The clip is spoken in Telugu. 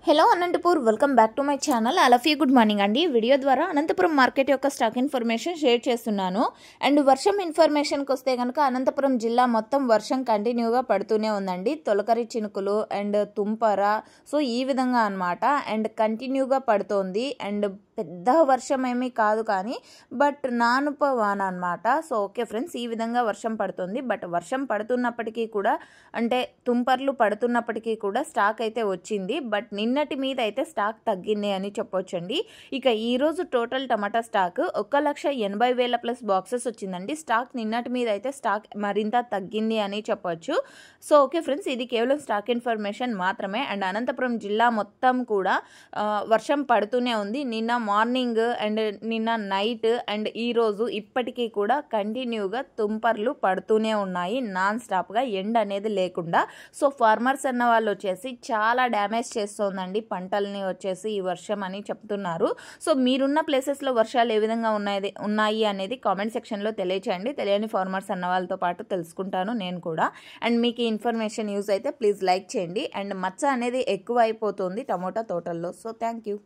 Hello Anantapur, welcome back to my channel. అలఫీ గుడ్ మార్నింగ్ అండి. వీడియో ద్వారా అనంతపురం మార్కెట్ యొక్క స్టాక్ ఇన్ఫర్మేషన్ షేర్ చేస్తున్నాను. అండ్ వర్షం ఇన్ఫర్మేషన్కి వస్తే కనుక అనంతపురం జిల్లా మొత్తం వర్షం కంటిన్యూగా పడుతూనే ఉందండి. తొలకరి చినుకులు అండ్ తుంపర, సో ఈ విధంగా అనమాట. అండ్ కంటిన్యూగా పడుతోంది. అండ్ పెద్ద వర్షం ఏమీ కాదు కానీ బట్ నానుప వాన అనమాట. సో ఓకే ఫ్రెండ్స్, ఈ విధంగా వర్షం పడుతుంది. బట్ వర్షం పడుతున్నప్పటికీ కూడా, అంటే తుంపర్లు పడుతున్నప్పటికీ కూడా స్టాక్ అయితే వచ్చింది. బట్ నిన్నటి మీద అయితే స్టాక్ తగ్గింది అని చెప్పొచ్చండి. ఇక ఈరోజు టోటల్ టమాటా స్టాక్ 1,80,000 ప్లస్ బాక్సెస్ వచ్చిందండి. స్టాక్ నిన్నటి మీద అయితే స్టాక్ మరింత తగ్గింది అని చెప్పొచ్చు. సో ఓకే ఫ్రెండ్స్, ఇది కేవలం స్టాక్ ఇన్ఫర్మేషన్ మాత్రమే. అండ్ అనంతపురం జిల్లా మొత్తం కూడా వర్షం పడుతూనే ఉంది. నిన్న మార్నింగ్ అండ్ నిన్న నైట్ అండ్ ఈరోజు ఇప్పటికీ కూడా కంటిన్యూగా తుంపర్లు పడుతూనే ఉన్నాయి, నాన్ స్టాప్గా, ఎండ్ అనేది లేకుండా. సో ఫార్మర్స్ అన్న వాళ్ళు వచ్చేసి చాలా డ్యామేజ్ చేస్తోందండి పంటల్ని వచ్చేసి ఈ వర్షం అని చెప్తున్నారు. సో మీరున్న ప్లేసెస్లో వర్షాలు ఏ విధంగా ఉన్నాయి అనేది కామెంట్ సెక్షన్లో తెలియచేయండి. తెలియని ఫార్మర్స్ అన్న వాళ్ళతో పాటు తెలుసుకుంటాను నేను కూడా. అండ్ మీకు ఈ ఇన్ఫర్మేషన్ యూజ్ అయితే ప్లీజ్ లైక్ చేయండి. అండ్ మచ్చ అనేది ఎక్కువ అయిపోతుంది టమోటా తోటల్లో. So thank you.